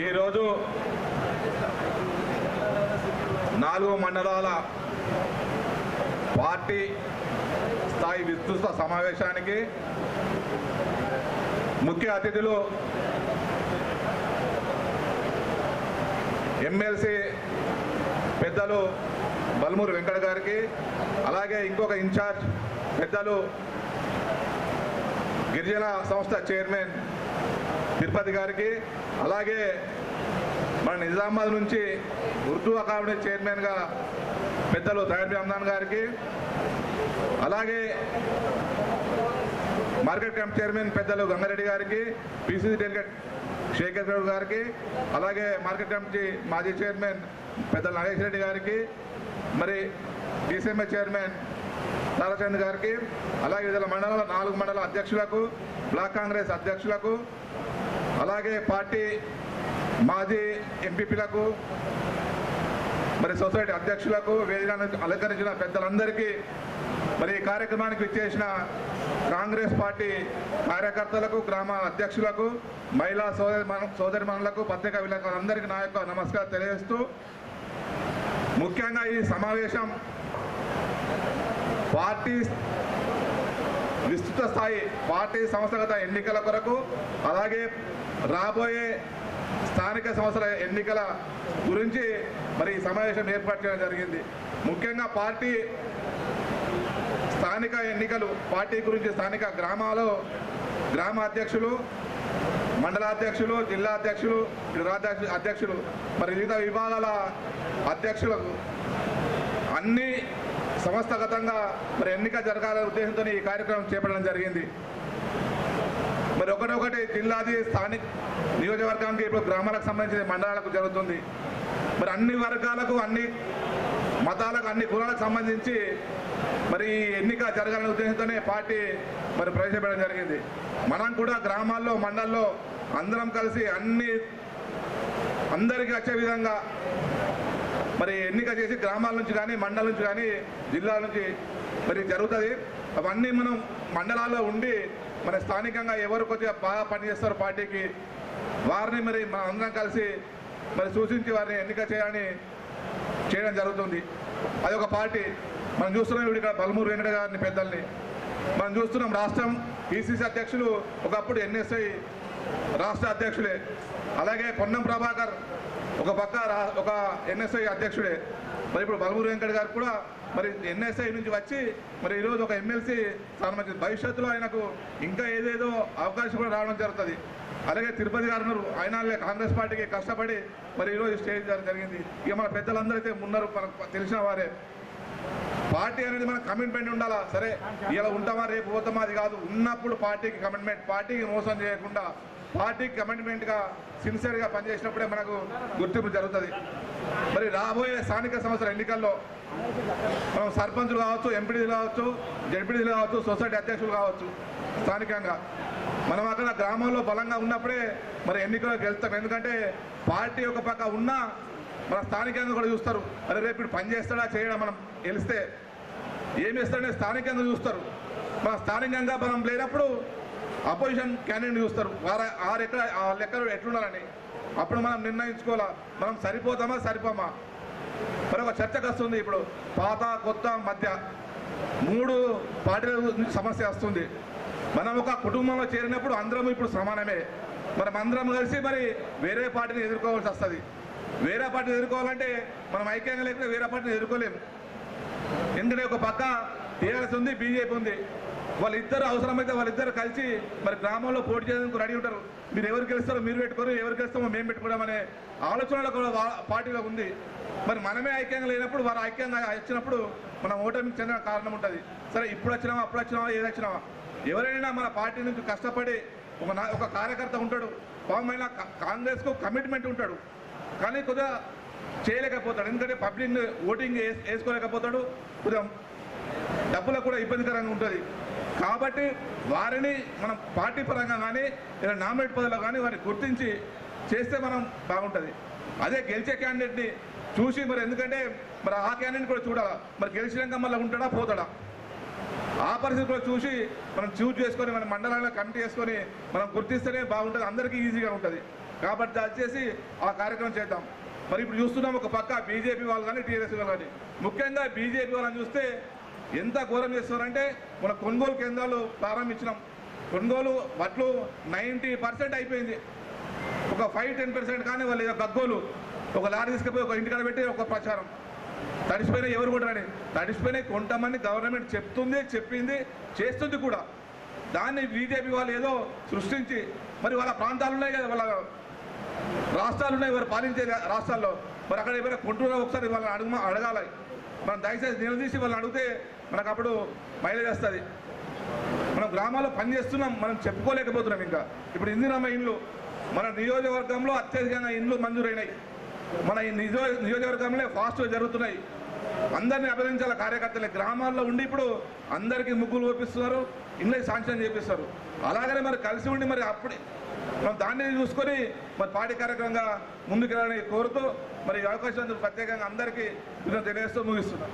ఈరోజు 4 మండలాల పార్టీ స్థాయి విస్తృత సమావేశానికి ముఖ్య అతిథులు ఎమ్మెల్సీ పెద్దలు బల్మూరు వెంకట గారికి, అలాగే ఇంకొక ఇన్ఛార్జ్ పెద్దలు గిరిజన సంస్థ చైర్మన్ తిరుపతి గారికి, అలాగే మన నిజామాబాద్ నుంచి ఉర్దూ అకాడమీ చైర్మన్గా పెద్దలు తయారీ అమ్దాన్ గారికి, అలాగే మార్కెట్ కమిటీ చైర్మన్ పెద్దలు గంగారెడ్డి గారికి, పిసిసి డెలిగేట్ శేఖర్ గౌడ్ గారికి, అలాగే మార్కెట్ కమిటీ మాజీ చైర్మన్ పెద్దలు నాగేష్ రెడ్డి గారికి, మరి డిసిఎంఏ చైర్మన్ తారాచంద్ గారికి, అలాగే వివిధ మండలాల 4 మండల అధ్యక్షులకు, బ్లాక్ కాంగ్రెస్ అధ్యక్షులకు, అలాగే పార్టీ మాజీ ఎంపీపీలకు, మరి సొసైటీ అధ్యక్షులకు, వేదికను అలంకరించిన పెద్దలందరికీ, మరి ఈ కార్యక్రమానికి విచ్చేసిన కాంగ్రెస్ పార్టీ కార్యకర్తలకు, గ్రామ అధ్యక్షులకు, మహిళా సోదరిమణులకు, పత్రికా విలేకరులందరికీ నా యొక్క నమస్కారం తెలియజేస్తూ, ముఖ్యంగా ఈ సమావేశం పార్టీ విస్తృత స్థాయి పార్టీ సంస్థాగత ఎన్నికల కొరకు, అలాగే రాబోయే స్థానిక సంస్థల ఎన్నికల గురించి మరి ఈ సమావేశం ఏర్పాటు చేయడం జరిగింది. ముఖ్యంగా పార్టీ స్థానిక ఎన్నికలు, పార్టీ గురించి స్థానిక గ్రామాల్లో గ్రామ అధ్యక్షులు, మండలాధ్యక్షులు, జిల్లా అధ్యక్షులు, రాజ్య అధ్యక్షులు, మరి వివిధ విభాగాల అధ్యక్షులకు అన్ని సంస్థాగతంగా మరి ఎన్నిక జరగాలనే ఉద్దేశంతో ఈ కార్యక్రమం చేపట్టడం జరిగింది. మరి ఒకటి జిల్లాది స్థానిక నియోజకవర్గానికి ఇప్పుడు గ్రామాలకు సంబంధించిన మండలాలకు జరుగుతుంది. మరి అన్ని వర్గాలకు, అన్ని మతాలకు, అన్ని కులాలకు సంబంధించి మరి ఎన్నిక జరగాలనే ఉద్దేశంతోనే పార్టీ మరి ప్రవేశపెట్టడం జరిగింది. మనం కూడా గ్రామాల్లో, మండల్లో అందరం కలిసి అందరికీ వచ్చే విధంగా మరి ఎన్నిక చేసి గ్రామాల నుంచి కానీ, మండలం నుంచి కానీ, జిల్లాల నుంచి మరి జరుగుతుంది. అవన్నీ మనం మండలాల్లో ఉండి మన స్థానికంగా ఎవరు కొద్దిగా బాగా పనిచేస్తారో పార్టీకి, వారిని మరి మనం అందరం కలిసి మరి సూచించి వారిని ఎన్నిక చేయడం జరుగుతుంది. అది ఒక పార్టీ. మనం చూస్తున్నాం ఇప్పుడు ఇక్కడ బల్మూరు వెంకట గారిని పెద్దల్ని మనం చూస్తున్నాం. రాష్ట్రం పిసిసి అధ్యక్షులు ఒకప్పుడు ఎన్ఎస్ఐ రాష్ట్ర అధ్యక్షులే, అలాగే పొన్నం ప్రభాకర్ ఒక పక్క ఒక ఎన్ఎస్ఐ అధ్యక్షుడే. మరి ఇప్పుడు బల్మూరు వెంకట గారు కూడా మరి ఎన్ఎస్ఐ నుంచి వచ్చి మరి ఈరోజు ఒక ఎమ్మెల్సీ స్థానం వచ్చింది. భవిష్యత్తులో ఆయనకు ఇంకా ఏదేదో అవకాశం కూడా రావడం జరుగుతుంది. అలాగే తిరుపతి గారు ఉన్నారు, ఆయన కాంగ్రెస్ పార్టీకి కష్టపడి మరి ఈరోజు స్టేజ్ జరిగింది. ఇక మన పెద్దలందరూ అయితే ఉన్నారు, మనకు తెలిసిన వారే. పార్టీ అనేది మనకు కమిట్మెంట్ ఉండాలా. సరే ఇలా ఉంటామా రేపు పోతామా అది కాదు, ఉన్నప్పుడు పార్టీకి కమిట్మెంట్, పార్టీకి మోసం చేయకుండా పార్టీకి కమిట్మెంట్గా సిన్సియర్గా పనిచేసినప్పుడే మనకు గుర్తింపు జరుగుతుంది. మరి రాబోయే స్థానిక సంస్థల ఎన్నికల్లో మనం సర్పంచులు కావచ్చు, ఎంపీడీలు కావచ్చు, జడ్పీడీలు కావచ్చు, సొసైటీ అధ్యక్షులు కావచ్చు, స్థానికంగా మనం అక్కడ గ్రామంలో బలంగా ఉన్నప్పుడే మరి ఎన్నికలకు వెళ్తాం. ఎందుకంటే పార్టీ ఒక పక్క ఉన్నా మన స్థానికంగా కూడా చూస్తారు. మరి రేపు ఇప్పుడు పని చేస్తాడా చేయడా, మనం గెలిస్తే ఏమి ఇస్తాడనే స్థానికంగా చూస్తారు. మన స్థానికంగా మనం లేనప్పుడు అపోజిషన్ క్యాండిడేట్ చూస్తారు, ఆ లెక్కలు ఎట్లుండాలని. అప్పుడు మనం నిర్ణయించుకోవాలా, మనం సరిపోమా. మరి ఒక చర్చకు వస్తుంది. ఇప్పుడు పాత కొత్త మధ్య 3 పార్టీల నుంచి సమస్య వస్తుంది. మనం ఒక కుటుంబంలో చేరినప్పుడు అందరం ఇప్పుడు సమానమే. మనం అందరం కలిసి మరి వేరే పార్టీని ఎదుర్కోవాల్సి వస్తుంది. వేరే పార్టీని ఎదుర్కోవాలంటే మనం ఐక్యంగా లేకుండా వేరే పార్టీని ఎదుర్కోలేము. ఎందుకంటే ఒక పక్క టీఆర్ఎస్ ఉంది, బీజేపీ ఉంది. వాళ్ళిద్దరు అవసరమైతే వాళ్ళిద్దరు కలిసి మరి గ్రామంలో పోటీ చేయడానికి రెడీ ఉంటారు. మీరు ఎవరు గెలుస్తారో మీరు పెట్టుకోరు, ఎవరు గెలుస్తామో మేము పెట్టుకోవడం అనే ఆలోచనలో కూడా పార్టీలో ఉంది. మరి మనమే ఐక్యంగా లేనప్పుడు వారు ఐక్యంగా వచ్చినప్పుడు మనం ఓటమికి చెందిన కారణం ఉంటుంది. సరే ఇప్పుడు వచ్చినామా, అప్పుడు వచ్చినామా, ఏది వచ్చినామా, ఎవరైనా మన పార్టీ నుంచి కష్టపడి ఒక కార్యకర్త ఉంటాడు. పాపమైన కాంగ్రెస్కు కమిట్మెంట్ ఉంటాడు, కానీ కొద్దిగా చేయలేకపోతాడు. ఎందుకంటే పబ్లిక్ ఓటింగ్ వేసుకోలేకపోతాడు, కొద్దిగా డబ్బులకు కూడా ఇబ్బందికరంగా ఉంటుంది. కాబట్టి వారిని మనం పార్టీ పరంగా కానీ ఇలా నామినేట్ పదవిలో కానీ వారిని గుర్తించి చేస్తే మనం బాగుంటుంది. అదే గెలిచే క్యాండిడేట్ని చూసి మరి, ఎందుకంటే మరి ఆ క్యాండిడేట్ కూడా చూడాలా, మరి గెలిచినాక మళ్ళీ ఉంటాడా పోతాడా, ఆ పరిస్థితుల్లో చూసి మనం చూజ్ చేసుకొని మన మండలంలో కమిటీ చేసుకొని మనం గుర్తిస్తేనే బాగుంటుంది, అందరికీ ఈజీగా ఉంటుంది. కాబట్టి దయచేసి ఆ కార్యక్రమం చేద్దాం. మరి ఇప్పుడు చూస్తున్నాం ఒక పక్క బీజేపీ వాళ్ళు కానీ టీఆర్ఎస్ వాళ్ళు కానీ, ముఖ్యంగా బీజేపీ వాళ్ళని చూస్తే ఎంత ఘోరం చేస్తున్నారంటే మన కొనుగోలు కేంద్రాలు ప్రారంభించినాం. కొనుగోలు వడ్లు 90% అయిపోయింది. ఒక 5-10% కానీ వాళ్ళు ఏదో గగ్గోలు ఒక లారీ తీసుకుపోయి ఒక ఇంటికాడ పెట్టి ఒక ప్రచారం తడిసిపోయినా ఎవరు కూడా రాని తడిసిపోయినాయి కొంతమంది గవర్నమెంట్ చెప్పింది చేస్తుంది కూడా. దాన్ని బీజేపీ వాళ్ళు ఏదో సృష్టించి మరి వాళ్ళ ప్రాంతాలు ఉన్నాయి కదా, వాళ్ళ రాష్ట్రాలు ఉన్నాయి, వారు పాలించే రాష్ట్రాల్లో, మరి అక్కడ ఏమైనా కొంటున్నా ఒకసారి వాళ్ళని అడగాలి. మనం దయచేసి నిలదీసి వాళ్ళని అడిగితే మనకు అప్పుడు మైలేజ్ వస్తుంది. మనం గ్రామాల్లో పనిచేస్తున్నాం, మనం చెప్పుకోలేకపోతున్నాం. ఇంకా ఇప్పుడు ఇందిరమ్మ ఇండ్లు మన నియోజకవర్గంలో అత్యధికంగా ఇండ్లు మంజూరైనాయి. మన ఈ నియోజకవర్గంలో ఫాస్ట్గా జరుగుతున్నాయి. అందరినీ అభినందించాల కార్యకర్తలే. గ్రామాల్లో ఉండి ఇప్పుడు అందరికీ ముగ్గులు ఓపిస్తున్నారు, ఇండ్లకి శాంక్షన్ చేపిస్తారు. అలాగనే మరి కలిసి ఉండి మరి అప్పుడే మనం దాన్ని చూసుకొని మరి పార్టీ కార్యక్రమంగా ముందుకెళ్ళాలని కోరుతూ మరి ఈ అవకాశం ప్రత్యేకంగా అందరికీ తెలియజేస్తూ ముగిస్తున్నాం.